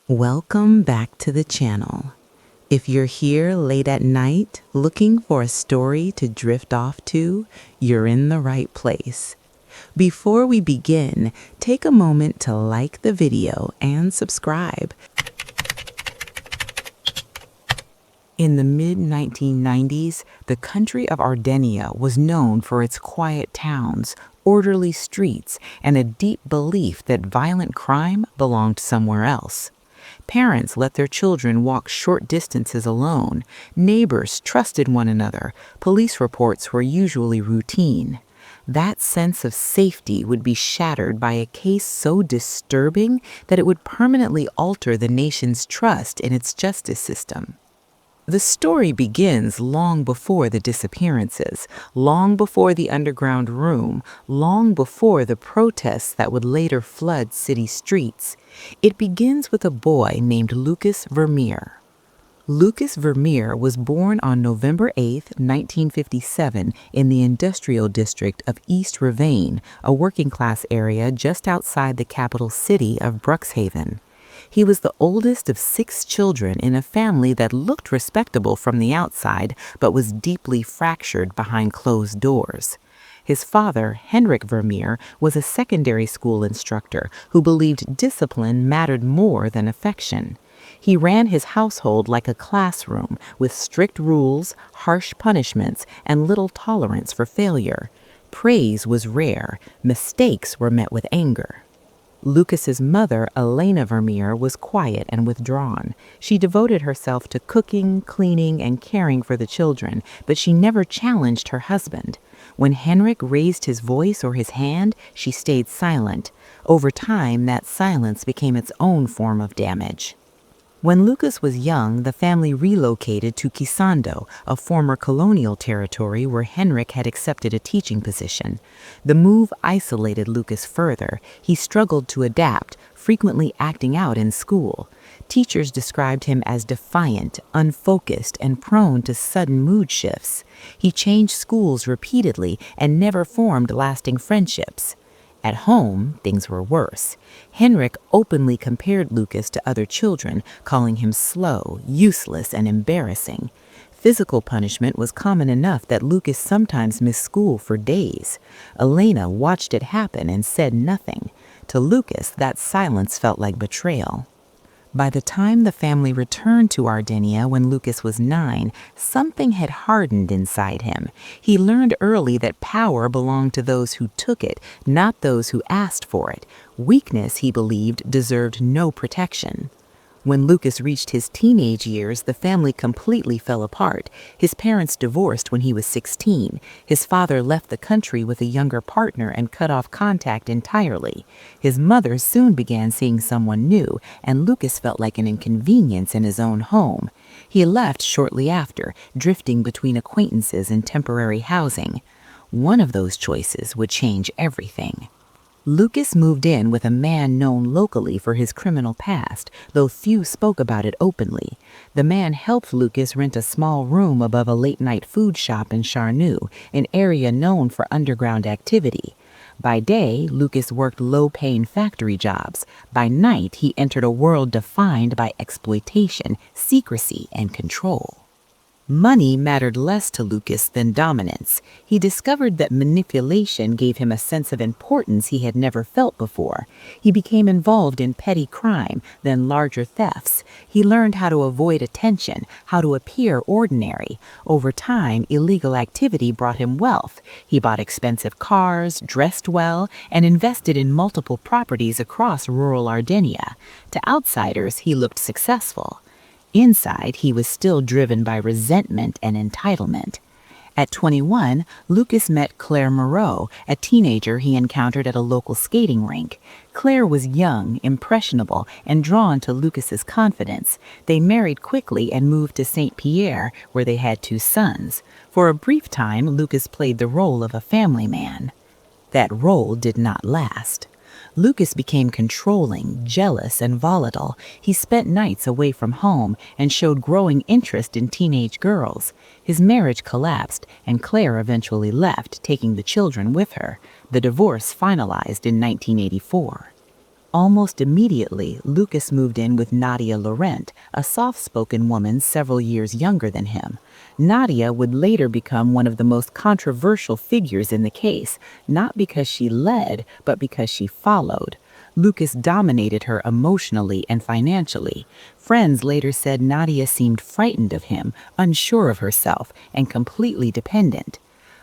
Welcome back to the channel. If you're here late at night looking for a story to drift off to, you're in the right place. Before we begin, take a moment to like the video and subscribe. In the mid-1990s, the country of Armenia was known for its quiet towns, orderly streets, and a deep belief that violent crime belonged somewhere else. Parents let their children walk short distances alone. Neighbors trusted one another. Police reports were usually routine. That sense of safety would be shattered by a case so disturbing that it would permanently alter the nation's trust in its justice system. The story begins long before the disappearances, long before the underground room, long before the protests that would later flood city streets. It begins with a boy named Lucas Vermeer. Lucas Vermeer was born on November 8, 1957, in the industrial district of East Ravane, a working-class area just outside the capital city of Bruxhaven. He was the oldest of 6 children in a family that looked respectable from the outside, but was deeply fractured behind closed doors. His father, Henrik Vermeer, was a secondary school instructor who believed discipline mattered more than affection. He ran his household like a classroom, with strict rules, harsh punishments, and little tolerance for failure. Praise was rare. Mistakes were met with anger. Lucas's mother, Elena Vermeer, was quiet and withdrawn. She devoted herself to cooking, cleaning, and caring for the children, but she never challenged her husband. When Henrik raised his voice or his hand, she stayed silent. Over time, that silence became its own form of damage. When Lucas was young, the family relocated to Kisando, a former colonial territory where Henrik had accepted a teaching position. The move isolated Lucas further. He struggled to adapt, frequently acting out in school. Teachers described him as defiant, unfocused, and prone to sudden mood shifts. He changed schools repeatedly and never formed lasting friendships. At home, things were worse. Henrik openly compared Lucas to other children, calling him slow, useless, and embarrassing. Physical punishment was common enough that Lucas sometimes missed school for days. Elena watched it happen and said nothing. To Lucas, that silence felt like betrayal. By the time the family returned to Armenia when Lucas was 9, something had hardened inside him. He learned early that power belonged to those who took it, not those who asked for it. Weakness, he believed, deserved no protection. When Lucas reached his teenage years, the family completely fell apart. His parents divorced when he was 16. His father left the country with a younger partner and cut off contact entirely. His mother soon began seeing someone new, and Lucas felt like an inconvenience in his own home. He left shortly after, drifting between acquaintances and temporary housing. One of those choices would change everything. Lucas moved in with a man known locally for his criminal past, though few spoke about it openly. The man helped Lucas rent a small room above a late-night food shop in Charnu, an area known for underground activity. By day, Lucas worked low-paying factory jobs. By night, he entered a world defined by exploitation, secrecy, and control. Money mattered less to Lucas than dominance. He discovered that manipulation gave him a sense of importance he had never felt before. He became involved in petty crime, then larger thefts. He learned how to avoid attention, how to appear ordinary. Over time, illegal activity brought him wealth. He bought expensive cars, dressed well, and invested in multiple properties across rural Armenia. To outsiders, he looked successful. Inside, he was still driven by resentment and entitlement. At 21, Lucas met Claire Moreau, a teenager he encountered at a local skating rink. Claire was young, impressionable, and drawn to Lucas's confidence. They married quickly and moved to Saint Pierre, where they had 2 sons. For a brief time, Lucas played the role of a family man. That role did not last. Lucas became controlling, jealous, and volatile. He spent nights away from home and showed growing interest in teenage girls. His marriage collapsed, and Claire eventually left, taking the children with her. The divorce finalized in 1984. Almost immediately, Lucas moved in with Nadia Laurent, a soft-spoken woman several years younger than him. Nadia would later become one of the most controversial figures in the case, not because she led, but because she followed. Lucas dominated her emotionally and financially. Friends later said Nadia seemed frightened of him, unsure of herself, and completely dependent.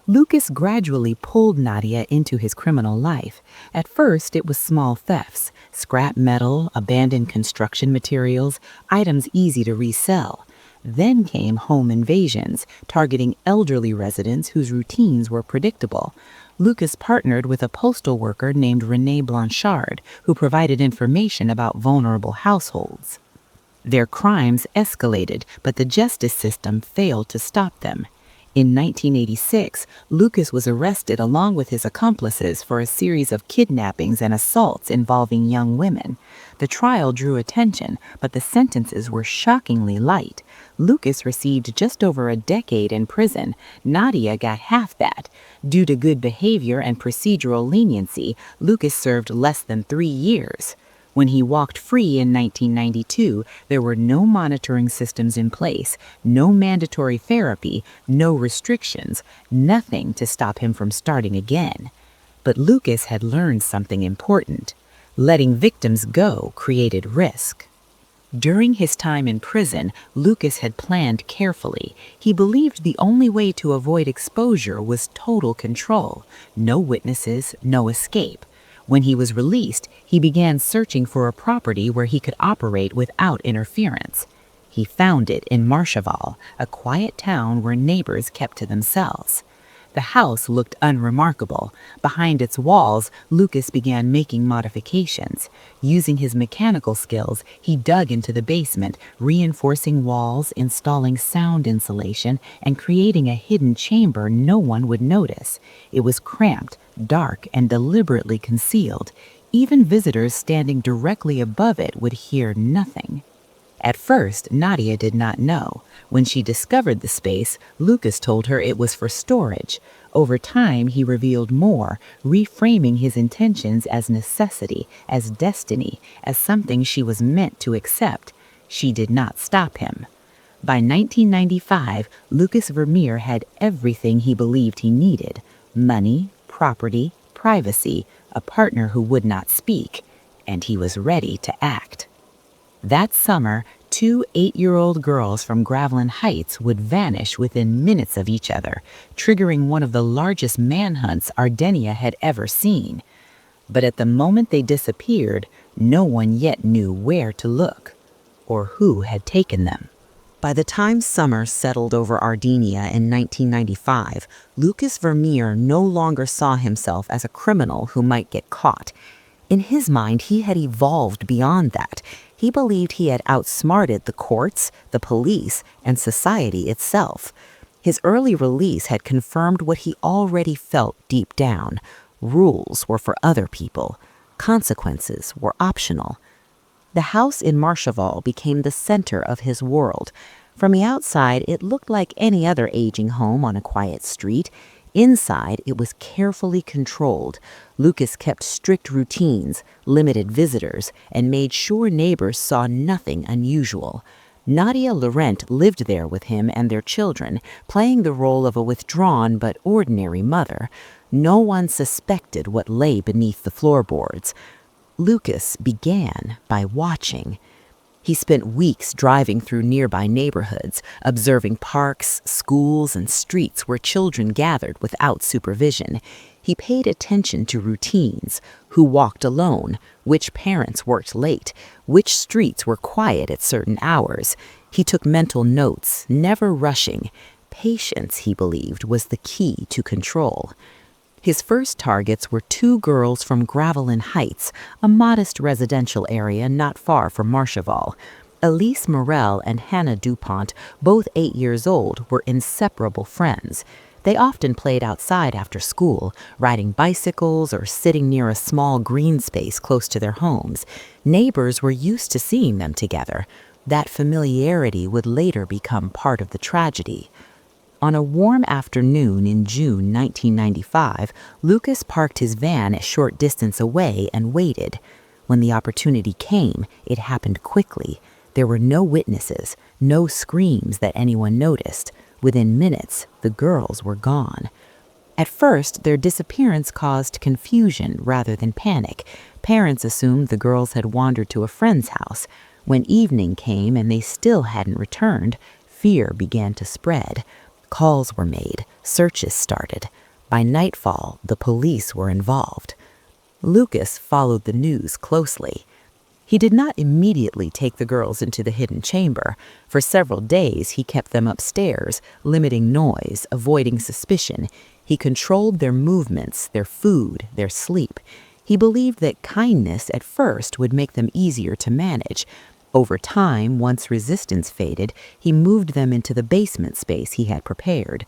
Lucas gradually pulled Nadia into his criminal life. At first, it was small thefts, scrap metal, abandoned construction materials, items easy to resell. Then came home invasions, targeting elderly residents whose routines were predictable. Lucas partnered with a postal worker named Renee Blanchard, who provided information about vulnerable households. Their crimes escalated, but the justice system failed to stop them. In 1986, Lucas was arrested along with his accomplices for a series of kidnappings and assaults involving young women. The trial drew attention, but the sentences were shockingly light. Lucas received just over a decade in prison. Nadia got half that. Due to good behavior and procedural leniency, Lucas served less than 3 years. When he walked free in 1992, there were no monitoring systems in place, no mandatory therapy, no restrictions, nothing to stop him from starting again. But Lucas had learned something important. Letting victims go created risk. During his time in prison, Lucas had planned carefully. He believed the only way to avoid exposure was total control. No witnesses, no escape. When he was released, he began searching for a property where he could operate without interference. He found it in Marcheval, a quiet town where neighbors kept to themselves. The house looked unremarkable. Behind its walls, Lucas began making modifications. Using his mechanical skills, he dug into the basement, reinforcing walls, installing sound insulation, and creating a hidden chamber no one would notice. It was cramped, dark, and deliberately concealed. Even visitors standing directly above it would hear nothing. At first, Nadia did not know. When she discovered the space, Lucas told her it was for storage. Over time, he revealed more, reframing his intentions as necessity, as destiny, as something she was meant to accept. She did not stop him. By 1995, Lucas Vermeer had everything he believed he needed: money, property, privacy, a partner who would not speak, and he was ready to act. That summer, 2 8-year-old girls from Gravelin Heights would vanish within minutes of each other, triggering one of the largest manhunts Ardenia had ever seen. But at the moment they disappeared, no one yet knew where to look or who had taken them. By the time summer settled over Ardenia in 1995, Lucas Vermeer no longer saw himself as a criminal who might get caught. In his mind, he had evolved beyond that. He believed he had outsmarted the courts, the police, and society itself. His early release had confirmed what he already felt deep down. Rules were for other people. Consequences were optional. The house in Marcheval became the center of his world. From the outside, it looked like any other aging home on a quiet street. Inside, it was carefully controlled. Lucas kept strict routines, limited visitors, and made sure neighbors saw nothing unusual. Nadia Laurent lived there with him and their children, playing the role of a withdrawn but ordinary mother. No one suspected what lay beneath the floorboards. Lucas began by watching. He spent weeks driving through nearby neighborhoods, observing parks, schools, and streets where children gathered without supervision. He paid attention to routines: who walked alone, which parents worked late, which streets were quiet at certain hours. He took mental notes, never rushing. Patience, he believed, was the key to control. His first targets were 2 girls from Gravelin Heights, a modest residential area not far from Marcheval. Elise Morel and Hannah DuPont, both 8 years old, were inseparable friends. They often played outside after school, riding bicycles or sitting near a small green space close to their homes. Neighbors were used to seeing them together. That familiarity would later become part of the tragedy. On a warm afternoon in June 1995, Lucas parked his van a short distance away and waited. When the opportunity came, it happened quickly. There were no witnesses, no screams that anyone noticed. Within minutes, the girls were gone. At first, their disappearance caused confusion rather than panic. Parents assumed the girls had wandered to a friend's house. When evening came and they still hadn't returned, fear began to spread. Calls were made, searches started. By nightfall, the police were involved. Lucas followed the news closely. He did not immediately take the girls into the hidden chamber. For several days, he kept them upstairs, limiting noise, avoiding suspicion. He controlled their movements, their food, their sleep. He believed that kindness at first would make them easier to manage. Over time, once resistance faded, he moved them into the basement space he had prepared.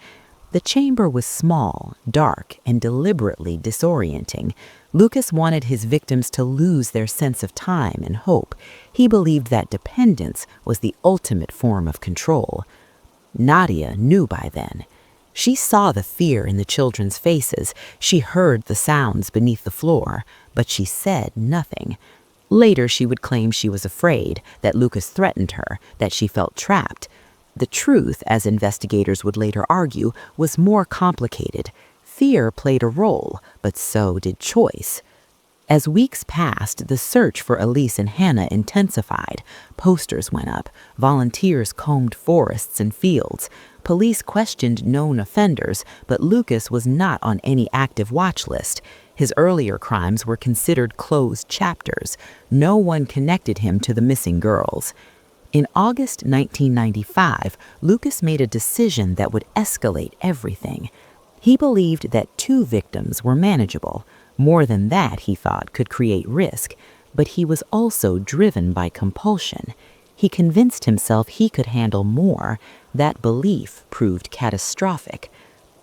The chamber was small, dark, and deliberately disorienting. Lucas wanted his victims to lose their sense of time and hope. He believed that dependence was the ultimate form of control. Nadia knew by then. She saw the fear in the children's faces. She heard the sounds beneath the floor, but she said nothing. Later, she would claim she was afraid, that Lucas threatened her, that she felt trapped. The truth, as investigators would later argue, was more complicated. Fear played a role, but so did choice. As weeks passed, the search for Elise and Hannah intensified. Posters went up. Volunteers combed forests and fields. Police questioned known offenders, but Lucas was not on any active watch list. His earlier crimes were considered closed chapters. No one connected him to the missing girls. In August 1995, Lucas made a decision that would escalate everything. He believed that 2 victims were manageable. More than that, he thought, could create risk. But he was also driven by compulsion. He convinced himself he could handle more. That belief proved catastrophic.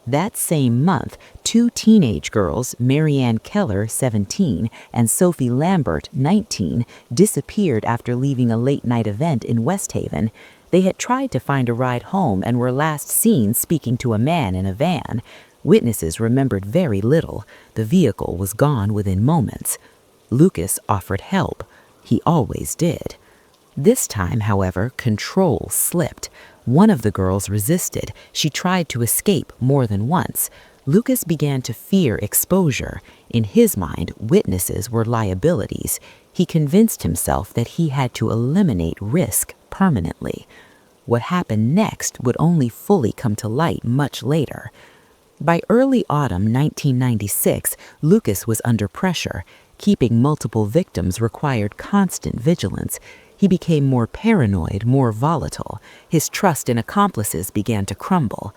That same month, 2 teenage girls, Marianne Keller, 17, and Sophie Lambert, 19, disappeared after leaving a late-night event in West Haven. They had tried to find a ride home and were last seen speaking to a man in a van. Witnesses remembered very little. The vehicle was gone within moments. Lucas offered help. He always did. This time, however, control slipped. One of the girls resisted. She tried to escape more than once. Lucas began to fear exposure. In his mind, witnesses were liabilities. He convinced himself that he had to eliminate risk permanently. What happened next would only fully come to light much later. By early autumn 1996, Lucas was under pressure. Keeping multiple victims required constant vigilance. He became more paranoid, more volatile. His trust in accomplices began to crumble.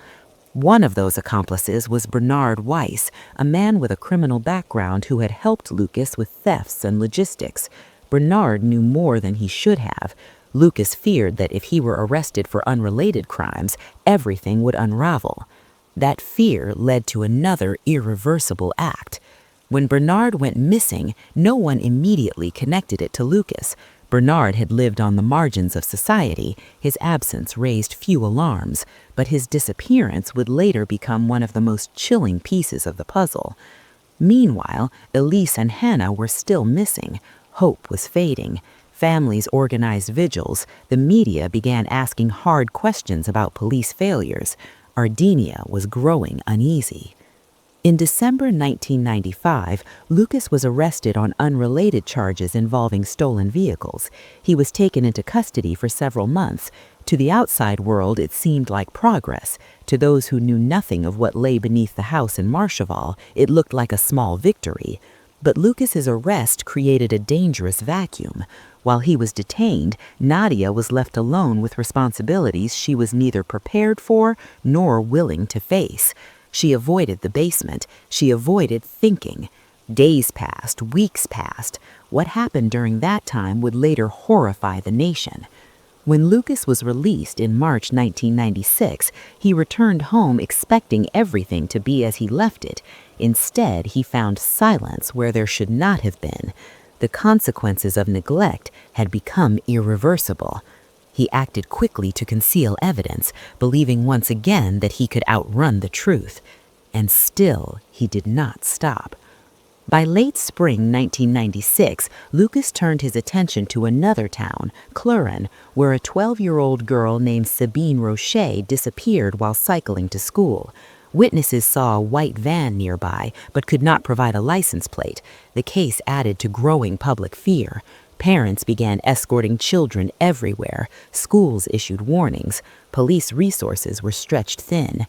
One of those accomplices was Bernard Weiss, a man with a criminal background who had helped Lucas with thefts and logistics. Bernard knew more than he should have. Lucas feared that if he were arrested for unrelated crimes, everything would unravel. That fear led to another irreversible act. When Bernard went missing, no one immediately connected it to Lucas. Bernard had lived on the margins of society. His absence raised few alarms, but his disappearance would later become one of the most chilling pieces of the puzzle. Meanwhile, Elise and Hannah were still missing. Hope was fading. Families organized vigils. The media began asking hard questions about police failures. Ardinia was growing uneasy. In December 1995, Lucas was arrested on unrelated charges involving stolen vehicles. He was taken into custody for several months. To the outside world, it seemed like progress. To those who knew nothing of what lay beneath the house in Marcheval, it looked like a small victory. But Lucas's arrest created a dangerous vacuum. While he was detained, Nadia was left alone with responsibilities she was neither prepared for nor willing to face. She avoided the basement. She avoided thinking. Days passed, weeks passed. What happened during that time would later horrify the nation. When Lucas was released in March 1996, he returned home expecting everything to be as he left it. Instead, he found silence where there should not have been. The consequences of neglect had become irreversible. He acted quickly to conceal evidence, believing once again that he could outrun the truth. And still, he did not stop. By late spring 1996, Lucas turned his attention to another town, Clurin, where a 12-year-old girl named Sabine Roche disappeared while cycling to school. Witnesses saw a white van nearby, but could not provide a license plate. The case added to growing public fear. Parents began escorting children everywhere. Schools issued warnings. Police resources were stretched thin.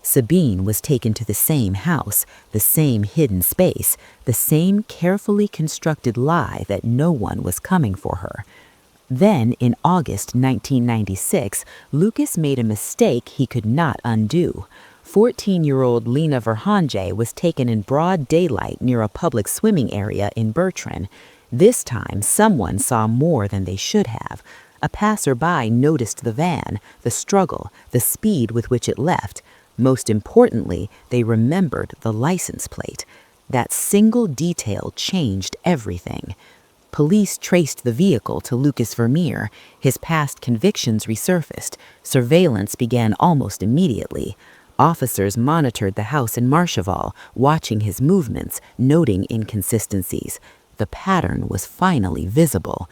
Sabine was taken to the same house, the same hidden space, the same carefully constructed lie that no one was coming for her. Then, in August 1996, Lucas made a mistake he could not undo. 14-year-old Lena Verhanje was taken in broad daylight near a public swimming area in Bertrand. This time, someone saw more than they should have. A passerby noticed the van, the struggle, the speed with which it left. Most importantly, they remembered the license plate. That single detail changed everything. Police traced the vehicle to Lucas Vermeer. His past convictions resurfaced. Surveillance began almost immediately. Officers monitored the house in Marcheval, watching his movements, noting inconsistencies. The pattern was finally visible.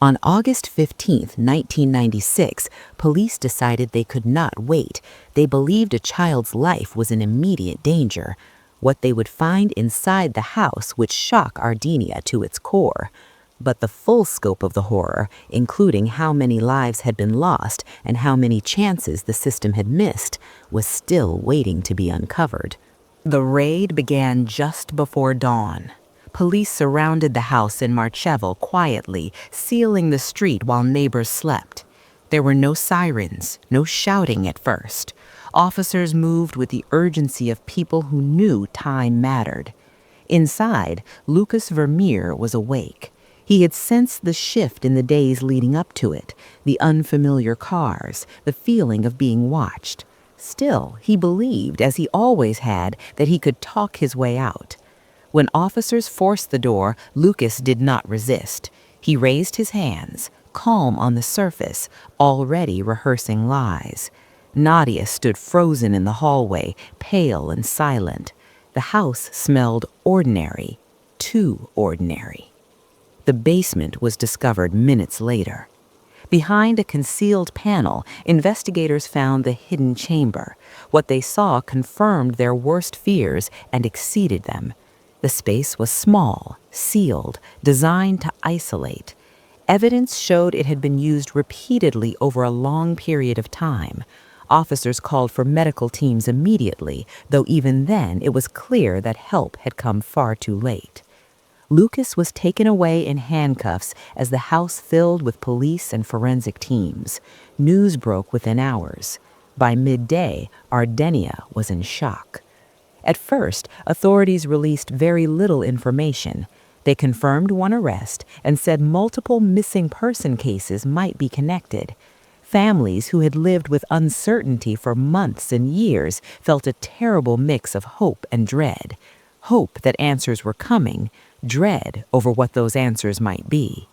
On August 15, 1996, police decided they could not wait. They believed a child's life was in immediate danger. What they would find inside the house would shock Ardinia to its core. But the full scope of the horror, including how many lives had been lost and how many chances the system had missed, was still waiting to be uncovered. The raid began just before dawn. Police surrounded the house in Marcheval quietly, sealing the street while neighbors slept. There were no sirens, no shouting at first. Officers moved with the urgency of people who knew time mattered. Inside, Lucas Vermeer was awake. He had sensed the shift in the days leading up to it, the unfamiliar cars, the feeling of being watched. Still, he believed, as he always had, that he could talk his way out. When officers forced the door, Lucas did not resist. He raised his hands, calm on the surface, already rehearsing lies. Nadia stood frozen in the hallway, pale and silent. The house smelled ordinary, too ordinary. The basement was discovered minutes later. Behind a concealed panel, investigators found the hidden chamber. What they saw confirmed their worst fears and exceeded them. The space was small, sealed, designed to isolate. Evidence showed it had been used repeatedly over a long period of time. Officers called for medical teams immediately, though even then it was clear that help had come far too late. Lucas was taken away in handcuffs as the house filled with police and forensic teams. News broke within hours. By midday, Ardinia was in shock. At first, authorities released very little information. They confirmed one arrest and said multiple missing person cases might be connected. Families who had lived with uncertainty for months and years felt a terrible mix of hope and dread. Hope that answers were coming, dread over what those answers might be.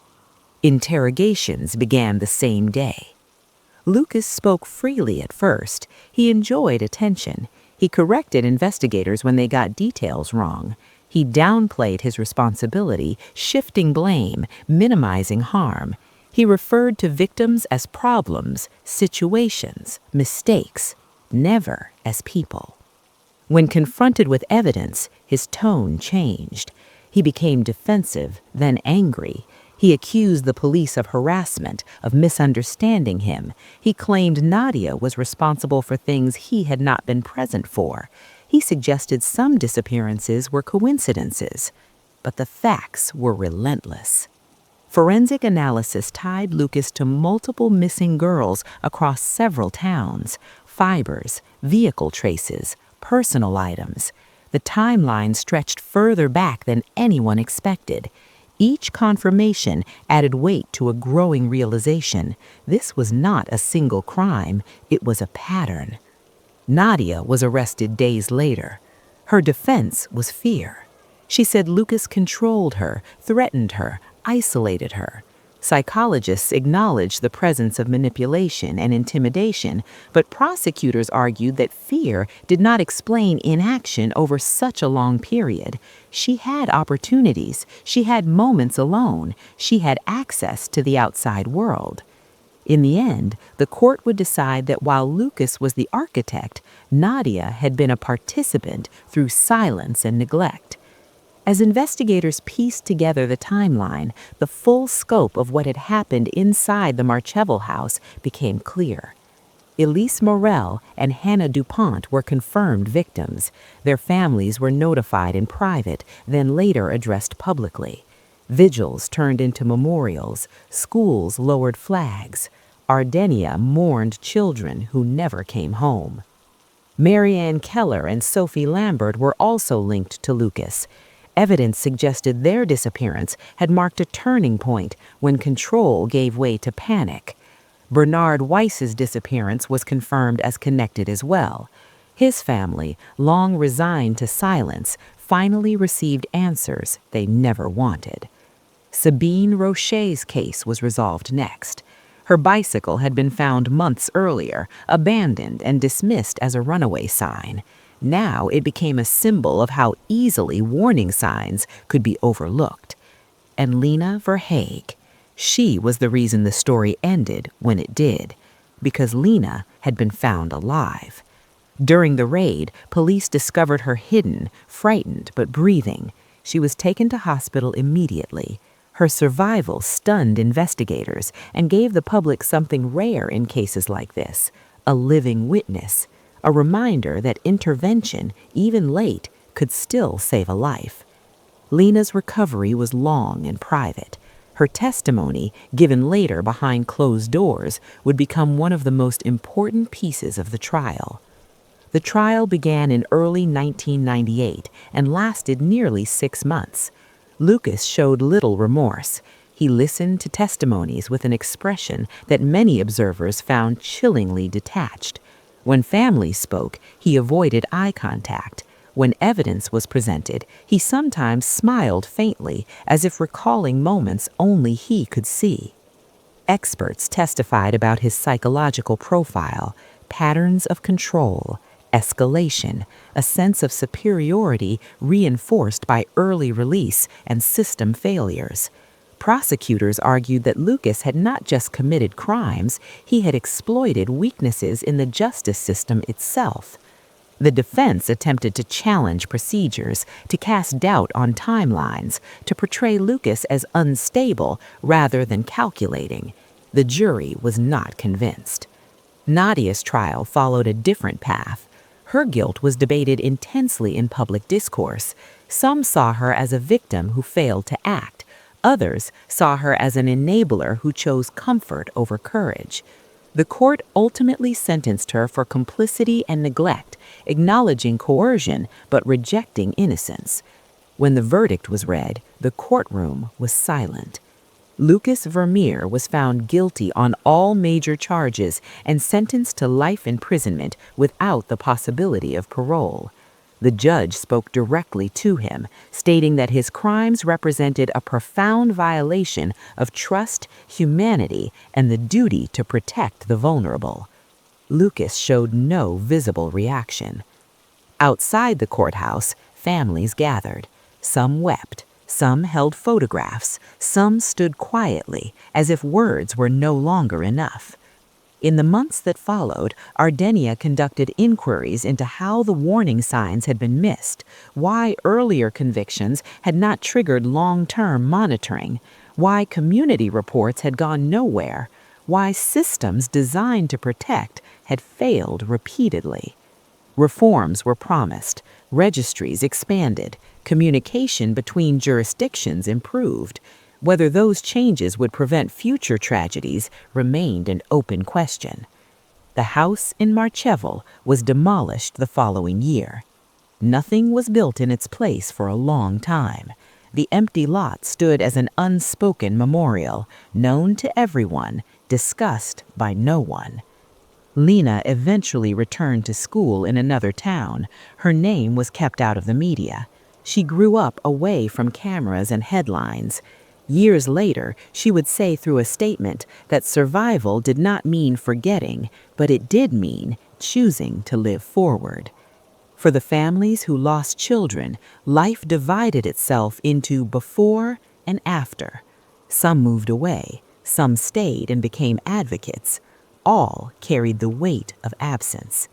Interrogations began the same day. Lucas spoke freely at first. He enjoyed attention. He corrected investigators when they got details wrong. He downplayed his responsibility, shifting blame, minimizing harm. He referred to victims as problems, situations, mistakes, never as people. When confronted with evidence, his tone changed. He became defensive, then angry. He accused the police of harassment, of misunderstanding him. He claimed Nadia was responsible for things he had not been present for. He suggested some disappearances were coincidences. But the facts were relentless. Forensic analysis tied Lucas to multiple missing girls across several towns, fibers, vehicle traces, personal items. The timeline stretched further back than anyone expected. Each confirmation added weight to a growing realization. This was not a single crime, it was a pattern. Nadia was arrested days later. Her defense was fear. She said Lucas controlled her, threatened her, isolated her. Psychologists acknowledged the presence of manipulation and intimidation, but prosecutors argued that fear did not explain inaction over such a long period. She had opportunities, she had moments alone, she had access to the outside world. In the end, the court would decide that while Lucas was the architect, Nadia had been a participant through silence and neglect. As investigators pieced together the timeline, the full scope of what had happened inside the Marchevel house became clear. Elise Morel and Hannah DuPont were confirmed victims. Their families were notified in private, then later addressed publicly. Vigils turned into memorials, schools lowered flags. Ardenia mourned children who never came home. Marianne Keller and Sophie Lambert were also linked to Lucas. Evidence suggested their disappearance had marked a turning point when control gave way to panic. Bernard Weiss's disappearance was confirmed as connected as well. His family, long resigned to silence, finally received answers they never wanted. Sabine Roche's case was resolved next. Her bicycle had been found months earlier, abandoned and dismissed as a runaway sign. Now it became a symbol of how easily warning signs could be overlooked. And Lena Verhaeghe, she was the reason the story ended when it did, because Lena had been found alive. During the raid, police discovered her hidden, frightened but breathing. She was taken to hospital immediately. Her survival stunned investigators and gave the public something rare in cases like this, a living witness. A reminder that intervention, even late, could still save a life. Lena's recovery was long and private. Her testimony, given later behind closed doors, would become one of the most important pieces of the trial. The trial began in early 1998 and lasted nearly 6 months. Lucas showed little remorse. He listened to testimonies with an expression that many observers found chillingly detached. When families spoke, he avoided eye contact. When evidence was presented, he sometimes smiled faintly, as if recalling moments only he could see. Experts testified about his psychological profile, patterns of control, escalation, a sense of superiority reinforced by early release and system failures. Prosecutors argued that Lucas had not just committed crimes, he had exploited weaknesses in the justice system itself. The defense attempted to challenge procedures, to cast doubt on timelines, to portray Lucas as unstable rather than calculating. The jury was not convinced. Nadia's trial followed a different path. Her guilt was debated intensely in public discourse. Some saw her as a victim who failed to act. Others saw her as an enabler who chose comfort over courage. The court ultimately sentenced her for complicity and neglect, acknowledging coercion but rejecting innocence. When the verdict was read, the courtroom was silent. Lucas Vermeer was found guilty on all major charges and sentenced to life imprisonment without the possibility of parole. The judge spoke directly to him, stating that his crimes represented a profound violation of trust, humanity, and the duty to protect the vulnerable. Lucas showed no visible reaction. Outside the courthouse, families gathered. Some wept, some held photographs, some stood quietly, as if words were no longer enough. In the months that followed, Ardenia conducted inquiries into how the warning signs had been missed, why earlier convictions had not triggered long-term monitoring, why community reports had gone nowhere, why systems designed to protect had failed repeatedly. Reforms were promised, registries expanded, communication between jurisdictions improved. Whether those changes would prevent future tragedies remained an open question. The house in Marchevel was demolished the following year. Nothing was built in its place for a long time. The empty lot stood as an unspoken memorial, known to everyone, discussed by no one. Lena eventually returned to school in another town. Her name was kept out of the media. She grew up away from cameras and headlines. Years later, she would say through a statement that survival did not mean forgetting, but it did mean choosing to live forward. For the families who lost children, life divided itself into before and after. Some moved away, some stayed and became advocates. All carried the weight of absence.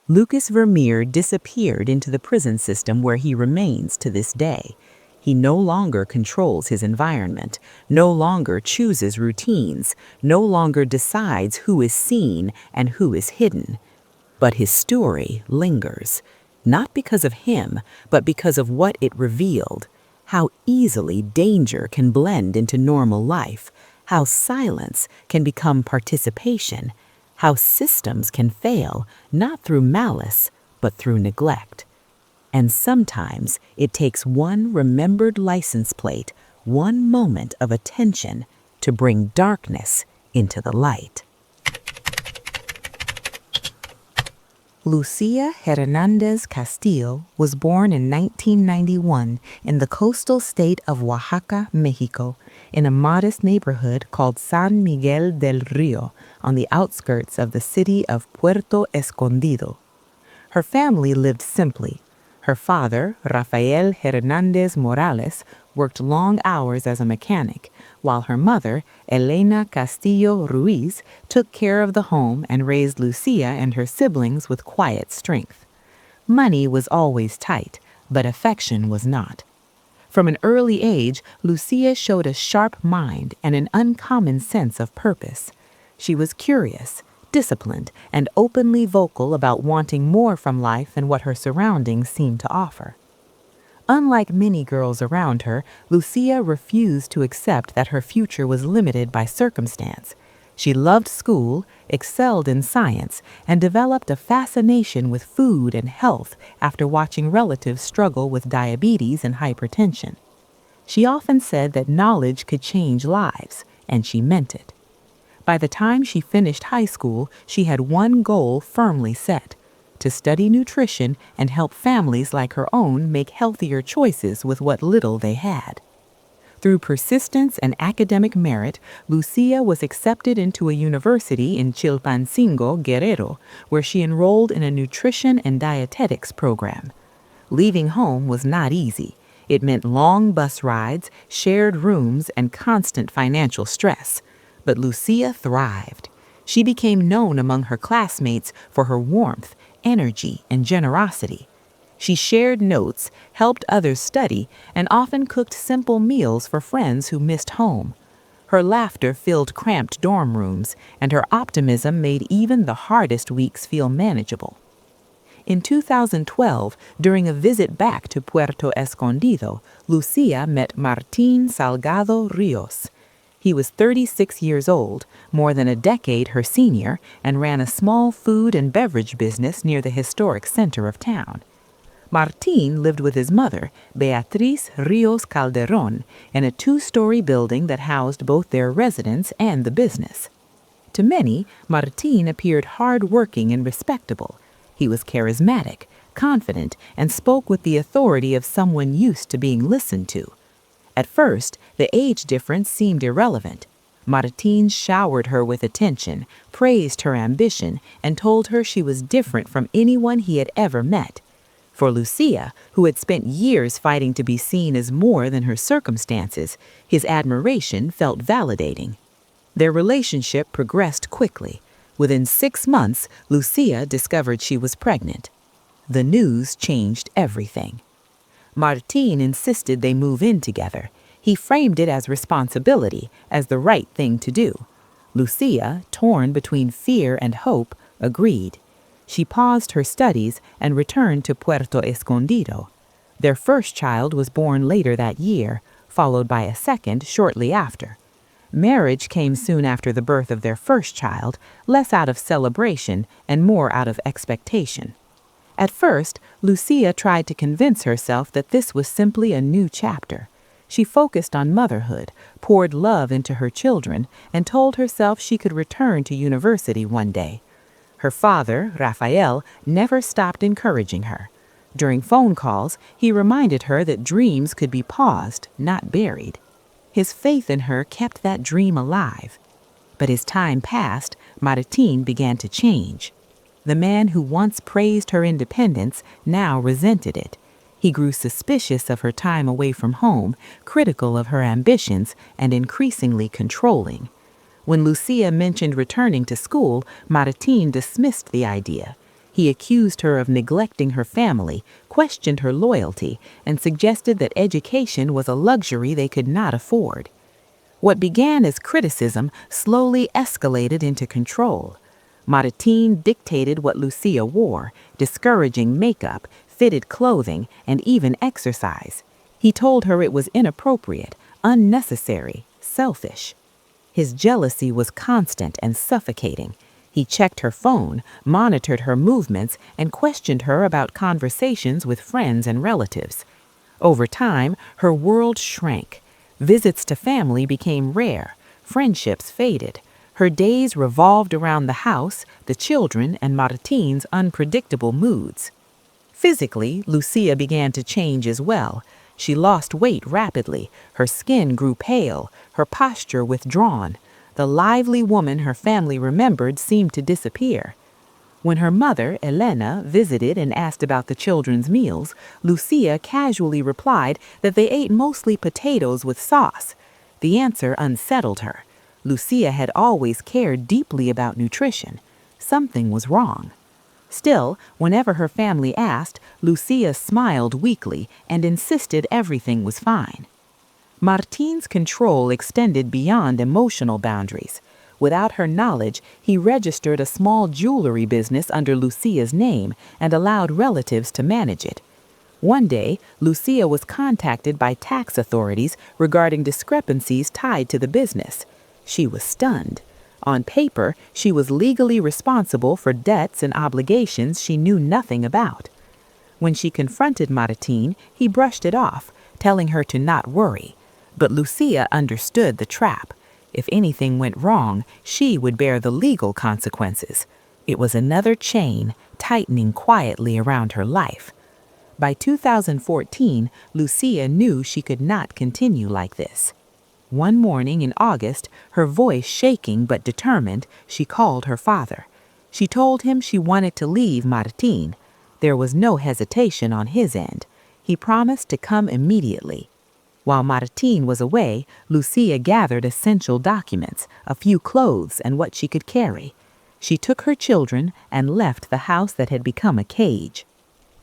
Lucas Vermeer disappeared into the prison system where he remains to this day. He no longer controls his environment, no longer chooses routines, no longer decides who is seen and who is hidden. But his story lingers, not because of him, but because of what it revealed. How easily danger can blend into normal life, how silence can become participation, how systems can fail, not through malice, but through neglect. And sometimes it takes one remembered license plate, one moment of attention to bring darkness into the light. Lucia Hernandez Castillo was born in 1991 in the coastal state of Oaxaca, Mexico, in a modest neighborhood called San Miguel del Rio on the outskirts of the city of Puerto Escondido. Her family lived simply. Her father, Rafael Hernandez Morales, worked long hours as a mechanic, while her mother, Elena Castillo Ruiz, took care of the home and raised Lucia and her siblings with quiet strength. Money was always tight, but affection was not. From an early age, Lucia showed a sharp mind and an uncommon sense of purpose. She was curious, disciplined, and openly vocal about wanting more from life than what her surroundings seemed to offer. Unlike many girls around her, Lucia refused to accept that her future was limited by circumstance. She loved school, excelled in science, and developed a fascination with food and health after watching relatives struggle with diabetes and hypertension. She often said that knowledge could change lives, and she meant it. By the time she finished high school, she had one goal firmly set: to study nutrition and help families like her own make healthier choices with what little they had. Through persistence and academic merit, Lucia was accepted into a university in Chilpancingo, Guerrero, where she enrolled in a nutrition and dietetics program. Leaving home was not easy. It meant long bus rides, shared rooms, and constant financial stress. But Lucia thrived. She became known among her classmates for her warmth, energy, and generosity. She shared notes, helped others study, and often cooked simple meals for friends who missed home. Her laughter filled cramped dorm rooms, and her optimism made even the hardest weeks feel manageable. In 2012, during a visit back to Puerto Escondido, Lucia met Martín Salgado Rios. He was 36 years old, more than a decade her senior, and ran a small food and beverage business near the historic center of town. Martín lived with his mother, Beatriz Rios Calderón, in a two-story building that housed both their residence and the business. To many, Martín appeared hard-working and respectable. He was charismatic, confident, and spoke with the authority of someone used to being listened to. At first, the age difference seemed irrelevant. Martín showered her with attention, praised her ambition, and told her she was different from anyone he had ever met. For Lucia, who had spent years fighting to be seen as more than her circumstances, his admiration felt validating. Their relationship progressed quickly. Within 6 months, Lucia discovered she was pregnant. The news changed everything. Martín insisted they move in together. He framed it as responsibility, as the right thing to do. Lucia, torn between fear and hope, agreed. She paused her studies and returned to Puerto Escondido. Their first child was born later that year, followed by a second shortly after. Marriage came soon after the birth of their first child, less out of celebration and more out of expectation. At first, Lucia tried to convince herself that this was simply a new chapter. She focused on motherhood, poured love into her children, and told herself she could return to university one day. Her father, Rafael, never stopped encouraging her. During phone calls, he reminded her that dreams could be paused, not buried. His faith in her kept that dream alive. But as time passed, Martín began to change. The man who once praised her independence now resented it. He grew suspicious of her time away from home, critical of her ambitions, and increasingly controlling. When Lucia mentioned returning to school, Martín dismissed the idea. He accused her of neglecting her family, questioned her loyalty, and suggested that education was a luxury they could not afford. What began as criticism slowly escalated into control. Martín dictated what Lucia wore, discouraging makeup, fitted clothing, and even exercise. He told her it was inappropriate, unnecessary, selfish. His jealousy was constant and suffocating. He checked her phone, monitored her movements, and questioned her about conversations with friends and relatives. Over time, her world shrank. Visits to family became rare. Friendships faded. Her days revolved around the house, the children, and Martín's unpredictable moods. Physically, Lucia began to change as well. She lost weight rapidly. Her skin grew pale, her posture withdrawn. The lively woman her family remembered seemed to disappear. When her mother, Elena, visited and asked about the children's meals, Lucia casually replied that they ate mostly potatoes with sauce. The answer unsettled her. Lucia had always cared deeply about nutrition. Something was wrong. Still, whenever her family asked, Lucia smiled weakly and insisted everything was fine. Martín's control extended beyond emotional boundaries. Without her knowledge, he registered a small jewelry business under Lucia's name and allowed relatives to manage it. One day, Lucia was contacted by tax authorities regarding discrepancies tied to the business. She was stunned. On paper, she was legally responsible for debts and obligations she knew nothing about. When she confronted Martín, he brushed it off, telling her to not worry. But Lucia understood the trap. If anything went wrong, she would bear the legal consequences. It was another chain tightening quietly around her life. By 2014, Lucia knew she could not continue like this. One morning in August, her voice shaking but determined, she called her father. She told him she wanted to leave Martín. There was no hesitation on his end. He promised to come immediately. While Martín was away, Lucia gathered essential documents, a few clothes, and what she could carry. She took her children and left the house that had become a cage.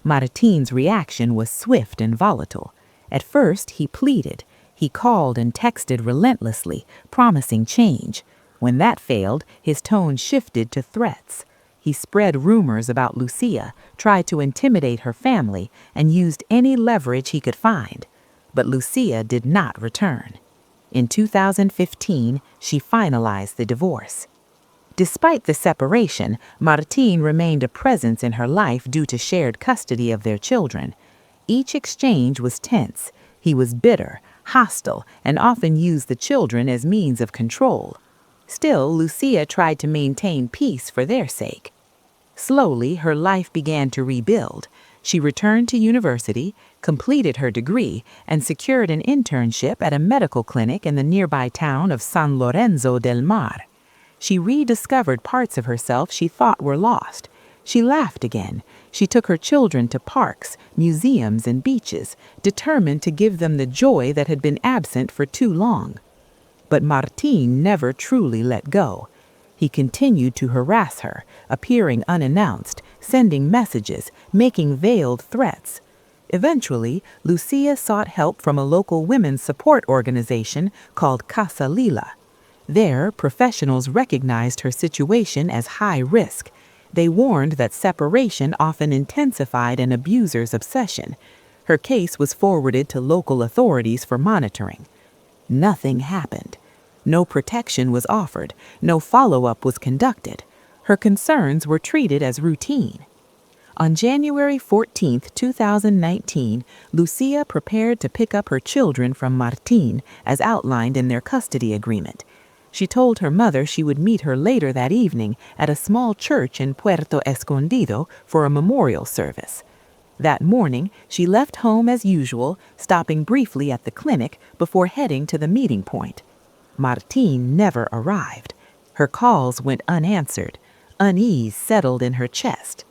Martín's reaction was swift and volatile. At first, he pleaded. He called and texted relentlessly, promising change. When that failed, his tone shifted to threats. He spread rumors about Lucia, tried to intimidate her family, and used any leverage he could find. But Lucia did not return. In 2015, she finalized the divorce. Despite the separation, Martín remained a presence in her life due to shared custody of their children. Each exchange was tense. He was bitter, hostile, and often used the children as means of control. Still, Lucia tried to maintain peace for their sake. Slowly, her life began to rebuild. She returned to university, completed her degree, and secured an internship at a medical clinic in the nearby town of San Lorenzo del Mar. She rediscovered parts of herself she thought were lost. She laughed again. She took her children to parks, museums, and beaches, determined to give them the joy that had been absent for too long. But Martín never truly let go. He continued to harass her, appearing unannounced, sending messages, making veiled threats. Eventually, Lucia sought help from a local women's support organization called Casa Lila. There, professionals recognized her situation as high risk. They warned that separation often intensified an abuser's obsession. Her case was forwarded to local authorities for monitoring. Nothing happened. No protection was offered. No follow-up was conducted. Her concerns were treated as routine. On January 14, 2019, Lucia prepared to pick up her children from Martín, as outlined in their custody agreement. She told her mother she would meet her later that evening at a small church in Puerto Escondido for a memorial service. That morning, she left home as usual, stopping briefly at the clinic before heading to the meeting point. Martin never arrived. Her calls went unanswered. Unease settled in her chest.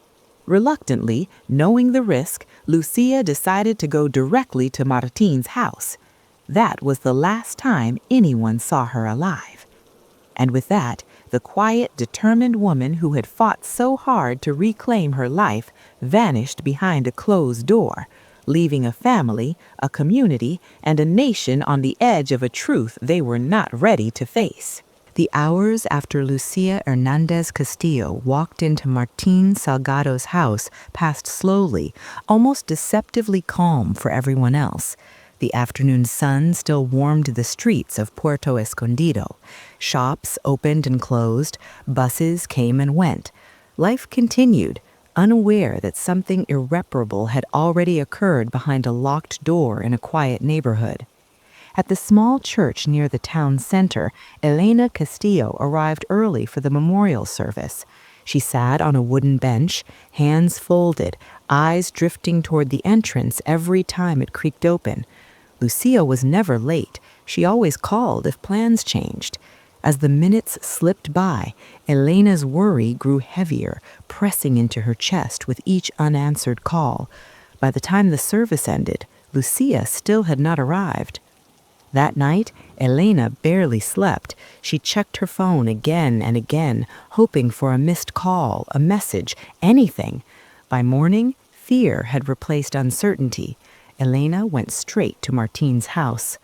Reluctantly, knowing the risk, Lucia decided to go directly to Martin's house. That was the last time anyone saw her alive. And with that, the quiet, determined woman who had fought so hard to reclaim her life vanished behind a closed door, leaving a family, a community, and a nation on the edge of a truth they were not ready to face. The hours after Lucia Hernandez Castillo walked into Martin Salgado's house passed slowly, almost deceptively calm for everyone else. The afternoon sun still warmed the streets of Puerto Escondido. Shops opened and closed, buses came and went. Life continued, unaware that something irreparable had already occurred behind a locked door in a quiet neighborhood. At the small church near the town center, Elena Castillo arrived early for the memorial service. She sat on a wooden bench, hands folded, eyes drifting toward the entrance every time it creaked open. Lucia was never late. She always called if plans changed. As the minutes slipped by, Elena's worry grew heavier, pressing into her chest with each unanswered call. By the time the service ended, Lucia still had not arrived. That night, Elena barely slept. She checked her phone again and again, hoping for a missed call, a message, anything. By morning, fear had replaced uncertainty. Elena went straight to Martin's house.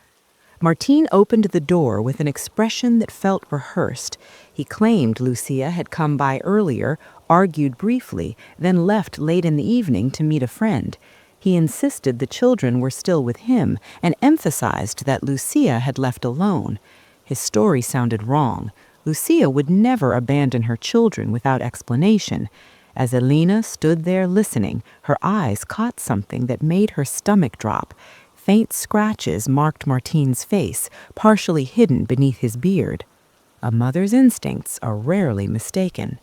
Martin opened the door with an expression that felt rehearsed. He claimed Lucia had come by earlier, argued briefly, then left late in the evening to meet a friend. He insisted the children were still with him and emphasized that Lucia had left alone. His story sounded wrong. Lucia would never abandon her children without explanation. As Elena stood there listening, her eyes caught something that made her stomach drop. Faint scratches marked Martin's face, partially hidden beneath his beard. A mother's instincts are rarely mistaken.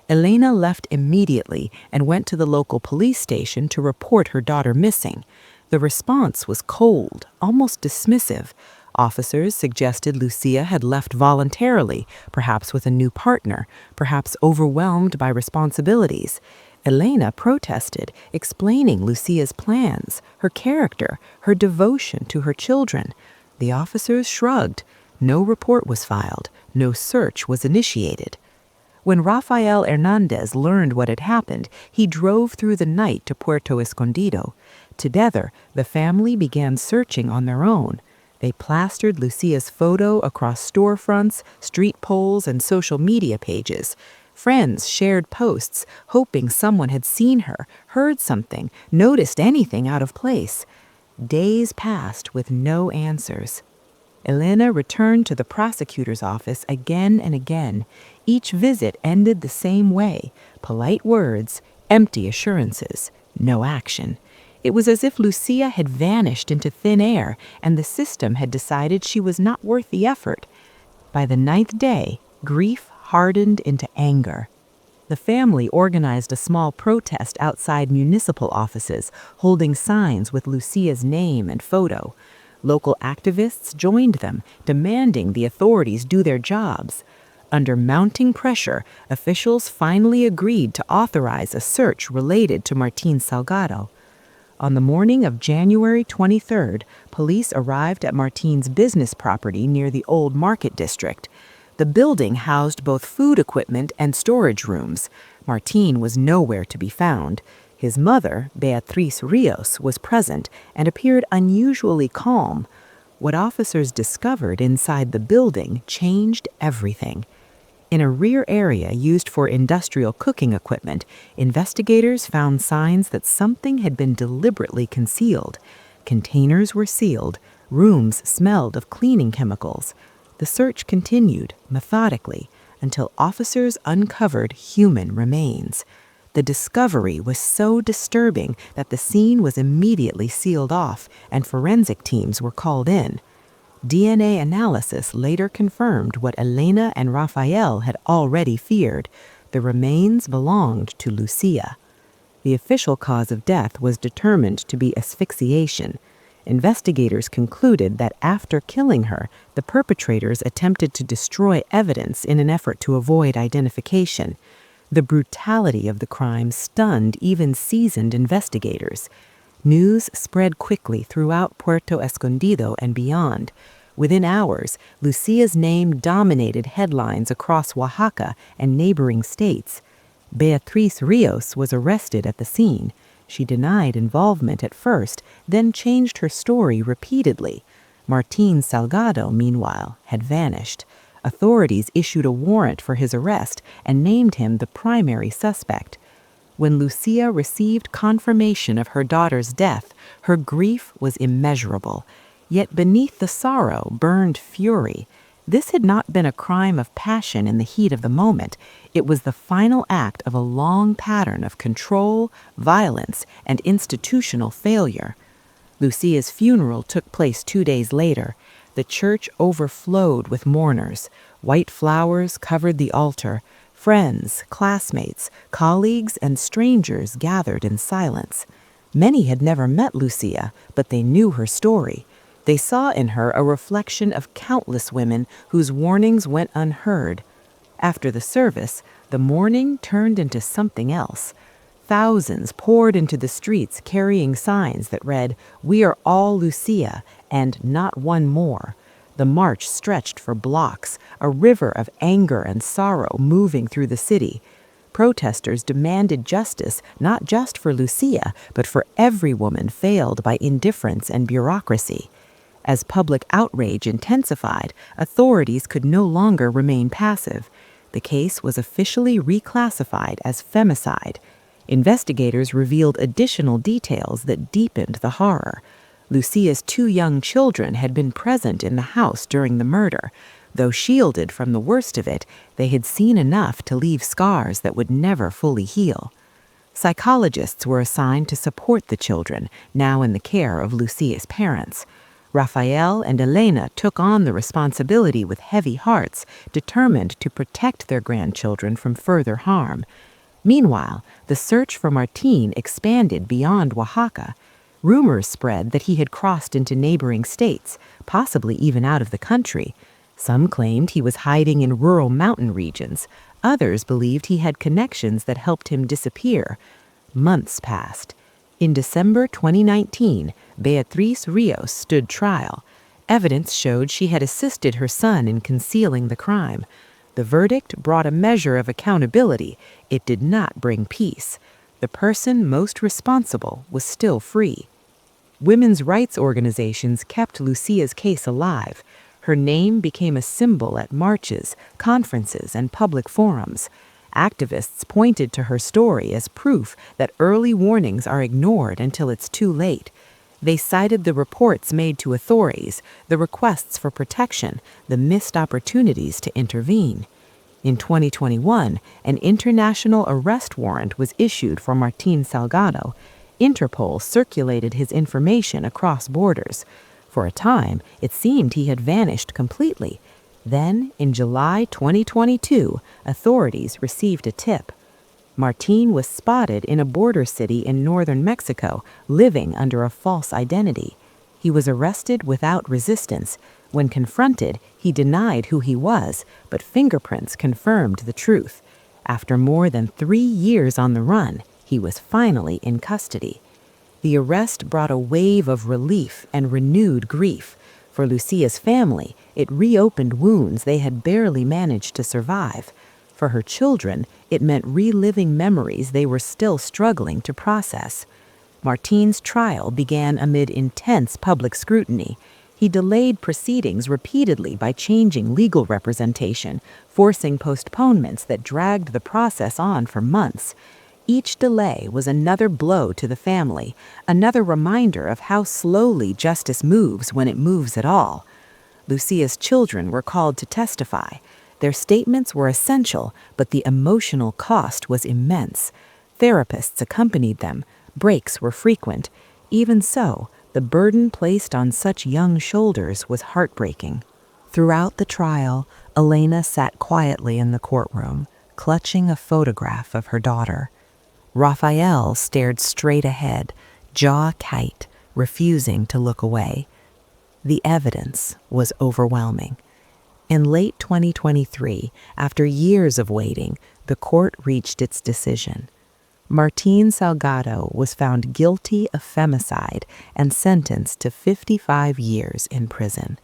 Elena left immediately and went to the local police station to report her daughter missing. The response was cold, almost dismissive. Officers suggested Lucia had left voluntarily, perhaps with a new partner, perhaps overwhelmed by responsibilities. Elena protested, explaining Lucia's plans, her character, her devotion to her children. The officers shrugged. No report was filed. No search was initiated. When Rafael Hernandez learned what had happened, he drove through the night to Puerto Escondido. Together, the family began searching on their own. They plastered Lucia's photo across storefronts, street poles, and social media pages. Friends shared posts, hoping someone had seen her, heard something, noticed anything out of place. Days passed with no answers. Elena returned to the prosecutor's office again and again. Each visit ended the same way: polite words, empty assurances, no action. It was as if Lucia had vanished into thin air, and the system had decided she was not worth the effort. By the 9th day, grief hardened into anger. The family organized a small protest outside municipal offices, holding signs with Lucia's name and photo. Local activists joined them, demanding the authorities do their jobs. Under mounting pressure, officials finally agreed to authorize a search related to Martin Salgado. On the morning of January 23rd, police arrived at Martin's business property near the Old Market District. The building housed both food equipment and storage rooms. Martin was nowhere to be found. His mother, Beatriz Rios, was present and appeared unusually calm. What officers discovered inside the building changed everything. In a rear area used for industrial cooking equipment, investigators found signs that something had been deliberately concealed. Containers were sealed. Rooms smelled of cleaning chemicals. The search continued, methodically, until officers uncovered human remains. The discovery was so disturbing that the scene was immediately sealed off and forensic teams were called in. DNA analysis later confirmed what Elena and Rafael had already feared. The remains belonged to Lucia. The official cause of death was determined to be asphyxiation. Investigators concluded that after killing her, the perpetrators attempted to destroy evidence in an effort to avoid identification. The brutality of the crime stunned even seasoned investigators. News spread quickly throughout Puerto Escondido and beyond. Within hours, Lucia's name dominated headlines across Oaxaca and neighboring states. Beatriz Rios was arrested at the scene. She denied involvement at first, then changed her story repeatedly. Martín Salgado, meanwhile, had vanished. Authorities issued a warrant for his arrest and named him the primary suspect. When Lucia received confirmation of her daughter's death, her grief was immeasurable. Yet beneath the sorrow burned fury. This had not been a crime of passion in the heat of the moment. It was the final act of a long pattern of control, violence, and institutional failure. Lucia's funeral took place 2 days later. The church overflowed with mourners. White flowers covered the altar. Friends, classmates, colleagues, and strangers gathered in silence. Many had never met Lucia, but they knew her story. They saw in her a reflection of countless women whose warnings went unheard. After the service, the mourning turned into something else. Thousands poured into the streets carrying signs that read, "We are all Lucia," and "Not one more." The march stretched for blocks, a river of anger and sorrow moving through the city. Protesters demanded justice not just for Lucia, but for every woman failed by indifference and bureaucracy. As public outrage intensified, authorities could no longer remain passive. The case was officially reclassified as femicide. Investigators revealed additional details that deepened the horror. Lucia's 2 young children had been present in the house during the murder. Though shielded from the worst of it, they had seen enough to leave scars that would never fully heal. Psychologists were assigned to support the children, now in the care of Lucia's parents. Rafael and Elena took on the responsibility with heavy hearts, determined to protect their grandchildren from further harm. Meanwhile, the search for Martín expanded beyond Oaxaca. Rumors spread that he had crossed into neighboring states, possibly even out of the country. Some claimed he was hiding in rural mountain regions. Others believed he had connections that helped him disappear. Months passed. In December 2019, Beatriz Rios stood trial. Evidence showed she had assisted her son in concealing the crime. The verdict brought a measure of accountability. It did not bring peace. The person most responsible was still free. Women's rights organizations kept Lucia's case alive. Her name became a symbol at marches, conferences, and public forums. Activists pointed to her story as proof that early warnings are ignored until it's too late. They cited the reports made to authorities, the requests for protection, the missed opportunities to intervene. In 2021, an international arrest warrant was issued for Martín Salgado. Interpol circulated his information across borders. For a time, it seemed he had vanished completely. Then, in July 2022, authorities received a tip. Martín was spotted in a border city in northern Mexico, living under a false identity. He was arrested without resistance. When confronted, he denied who he was, but fingerprints confirmed the truth. After more than 3 years on the run, he was finally in custody. The arrest brought a wave of relief and renewed grief. For Lucia's family, it reopened wounds they had barely managed to survive. For her children, it meant reliving memories they were still struggling to process. Martín's trial began amid intense public scrutiny. He delayed proceedings repeatedly by changing legal representation, forcing postponements that dragged the process on for months. Each delay was another blow to the family, another reminder of how slowly justice moves when it moves at all. Lucia's children were called to testify. Their statements were essential, but the emotional cost was immense. Therapists accompanied them. Breaks were frequent. Even so, the burden placed on such young shoulders was heartbreaking. Throughout the trial, Elena sat quietly in the courtroom, clutching a photograph of her daughter. Raphael stared straight ahead, jaw tight, refusing to look away. The evidence was overwhelming. In late 2023, after years of waiting, the court reached its decision. Martín Salgado was found guilty of femicide and sentenced to 55 years in prison.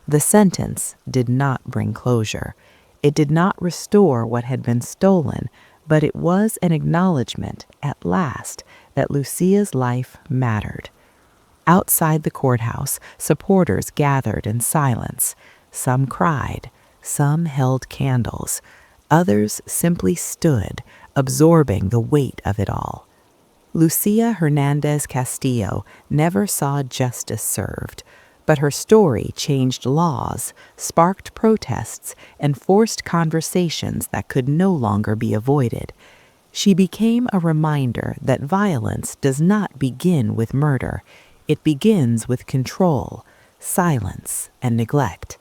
The sentence did not bring closure. It did not restore what had been stolen, but it was an acknowledgement, at last, that Lucia's life mattered. Outside the courthouse, supporters gathered in silence. Some cried, some held candles, others simply stood, absorbing the weight of it all. Lucia Hernandez Castillo never saw justice served, but her story changed laws, sparked protests, and forced conversations that could no longer be avoided. She became a reminder that violence does not begin with murder. It begins with control, silence, and neglect.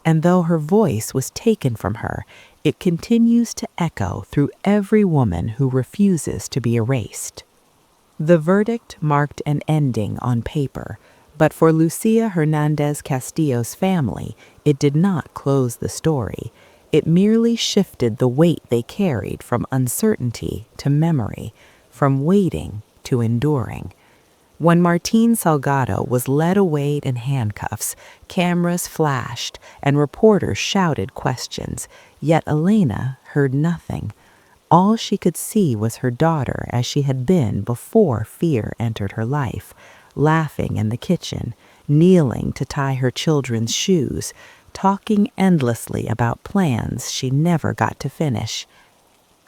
And though her voice was taken from her, it continues to echo through every woman who refuses to be erased. The verdict marked an ending on paper, but for Lucia Hernandez Castillo's family, it did not close the story. It merely shifted the weight they carried from uncertainty to memory, from waiting to enduring. When Martín Salgado was led away in handcuffs, cameras flashed and reporters shouted questions, yet Elena heard nothing. All she could see was her daughter as she had been before fear entered her life, laughing in the kitchen, kneeling to tie her children's shoes, talking endlessly about plans she never got to finish.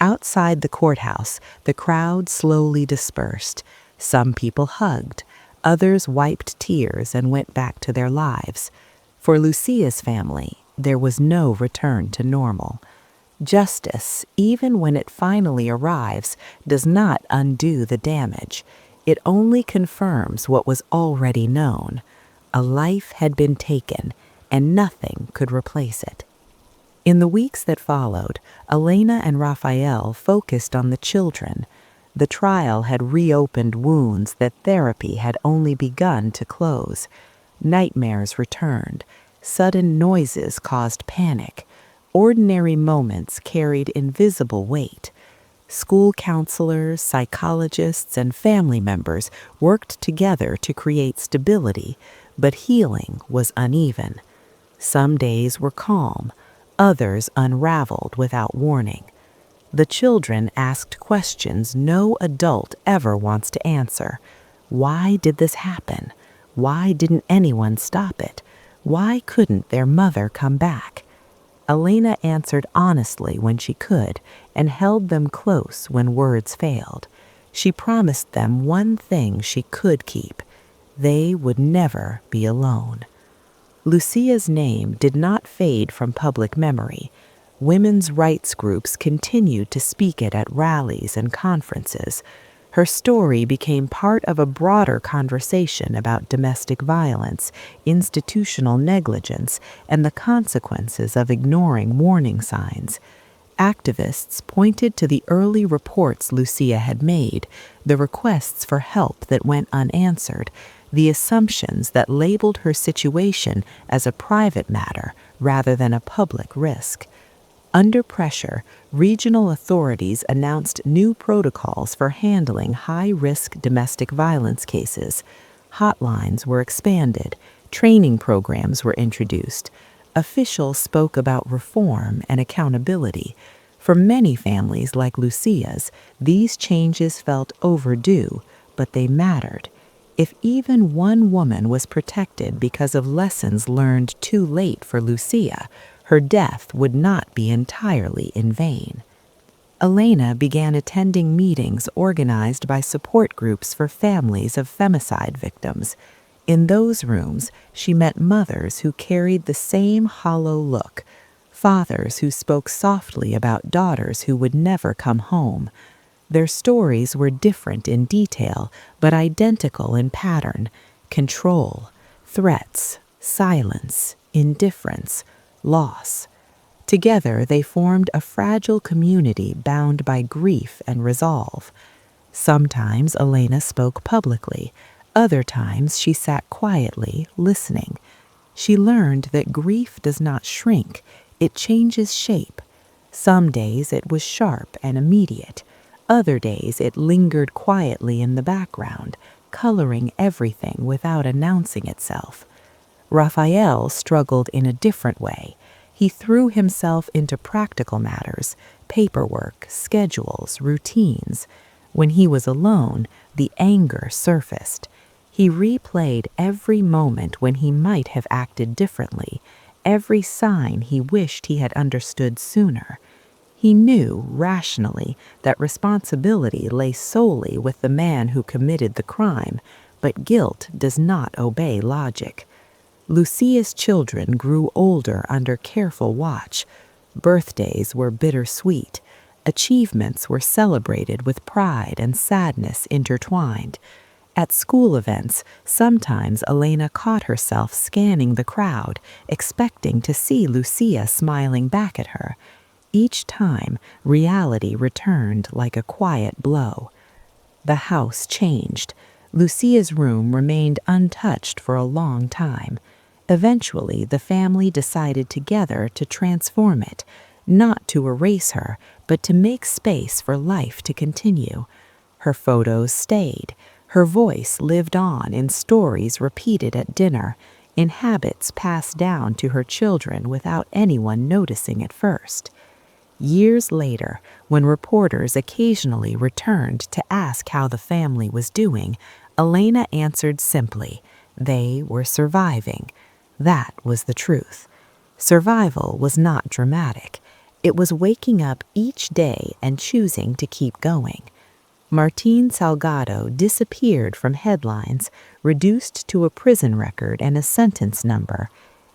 Outside the courthouse, the crowd slowly dispersed. Some people hugged, others wiped tears and went back to their lives. For Lucia's family, there was no return to normal. Justice, even when it finally arrives, does not undo the damage. It only confirms what was already known. A life had been taken, and nothing could replace it. In the weeks that followed, Elena and Raphael focused on the children. The trial had reopened wounds that therapy had only begun to close. Nightmares returned. Sudden noises caused panic. Ordinary moments carried invisible weight. School counselors, psychologists, and family members worked together to create stability, but healing was uneven. Some days were calm, others unraveled without warning. The children asked questions no adult ever wants to answer. Why did this happen? Why didn't anyone stop it? Why couldn't their mother come back? Elena answered honestly when she could and held them close when words failed. She promised them one thing she could keep: they would never be alone. Lucia's name did not fade from public memory. Women's rights groups continued to speak it at rallies and conferences. Her story became part of a broader conversation about domestic violence, institutional negligence, and the consequences of ignoring warning signs. Activists pointed to the early reports Lucia had made, the requests for help that went unanswered, the assumptions that labeled her situation as a private matter rather than a public risk. Under pressure, regional authorities announced new protocols for handling high-risk domestic violence cases. Hotlines were expanded, training programs were introduced. Officials spoke about reform and accountability. For many families like Lucia's, these changes felt overdue, but they mattered. If even one woman was protected because of lessons learned too late for Lucia, her death would not be entirely in vain. Elena began attending meetings organized by support groups for families of femicide victims. In those rooms, she met mothers who carried the same hollow look, fathers who spoke softly about daughters who would never come home. Their stories were different in detail, but identical in pattern: control, threats, silence, indifference, loss. Together, they formed a fragile community bound by grief and resolve. Sometimes Elena spoke publicly. Other times she sat quietly, listening. She learned that grief does not shrink, it changes shape. Some days it was sharp and immediate. Other days it lingered quietly in the background, coloring everything without announcing itself. Raphael struggled in a different way. He threw himself into practical matters, paperwork, schedules, routines. When he was alone, the anger surfaced. He replayed every moment when he might have acted differently, every sign he wished he had understood sooner. He knew, rationally, that responsibility lay solely with the man who committed the crime, but guilt does not obey logic. Lucia's children grew older under careful watch. Birthdays were bittersweet. Achievements were celebrated with pride and sadness intertwined. At school events, sometimes Elena caught herself scanning the crowd, expecting to see Lucia smiling back at her. Each time, reality returned like a quiet blow. The house changed. Lucia's room remained untouched for a long time. Eventually, the family decided together to transform it, not to erase her, but to make space for life to continue. Her photos stayed. Her voice lived on in stories repeated at dinner, in habits passed down to her children without anyone noticing at first. Years later, when reporters occasionally returned to ask how the family was doing, Elena answered simply, they were surviving. That was the truth. Survival was not dramatic. It was waking up each day and choosing to keep going. Martín Salgado disappeared from headlines, reduced to a prison record and a sentence number.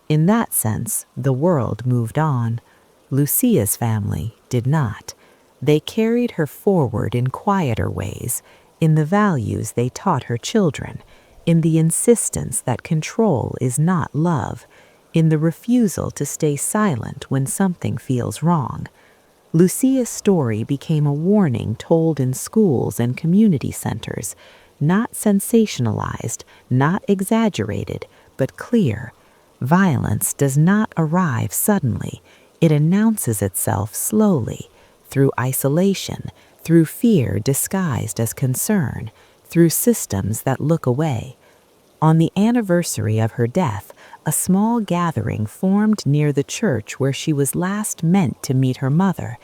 In that sense, the world moved on. Lucia's family did not. They carried her forward in quieter ways, in the values they taught her children, in the insistence that control is not love, in the refusal to stay silent when something feels wrong. Lucia's story became a warning told in schools and community centers, not sensationalized, not exaggerated, but clear. Violence does not arrive suddenly. It announces itself slowly, through isolation, through fear disguised as concern, through systems that look away. On the anniversary of her death, a small gathering formed near the church where she was last meant to meet her mother.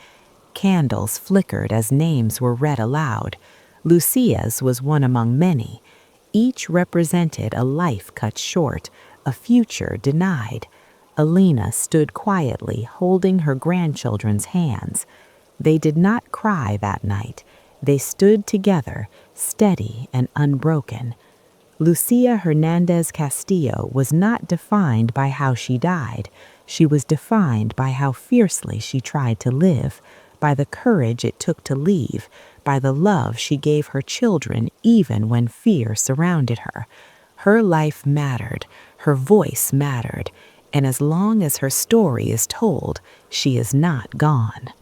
Candles flickered as names were read aloud. Lucia's was one among many. Each represented a life cut short, a future denied. Elena stood quietly, holding her grandchildren's hands. They did not cry that night. They stood together, steady and unbroken. Lucia Hernandez Castillo was not defined by how she died. She was defined by how fiercely she tried to live, by the courage it took to leave, by the love she gave her children even when fear surrounded her. Her life mattered, her voice mattered, and as long as her story is told, she is not gone.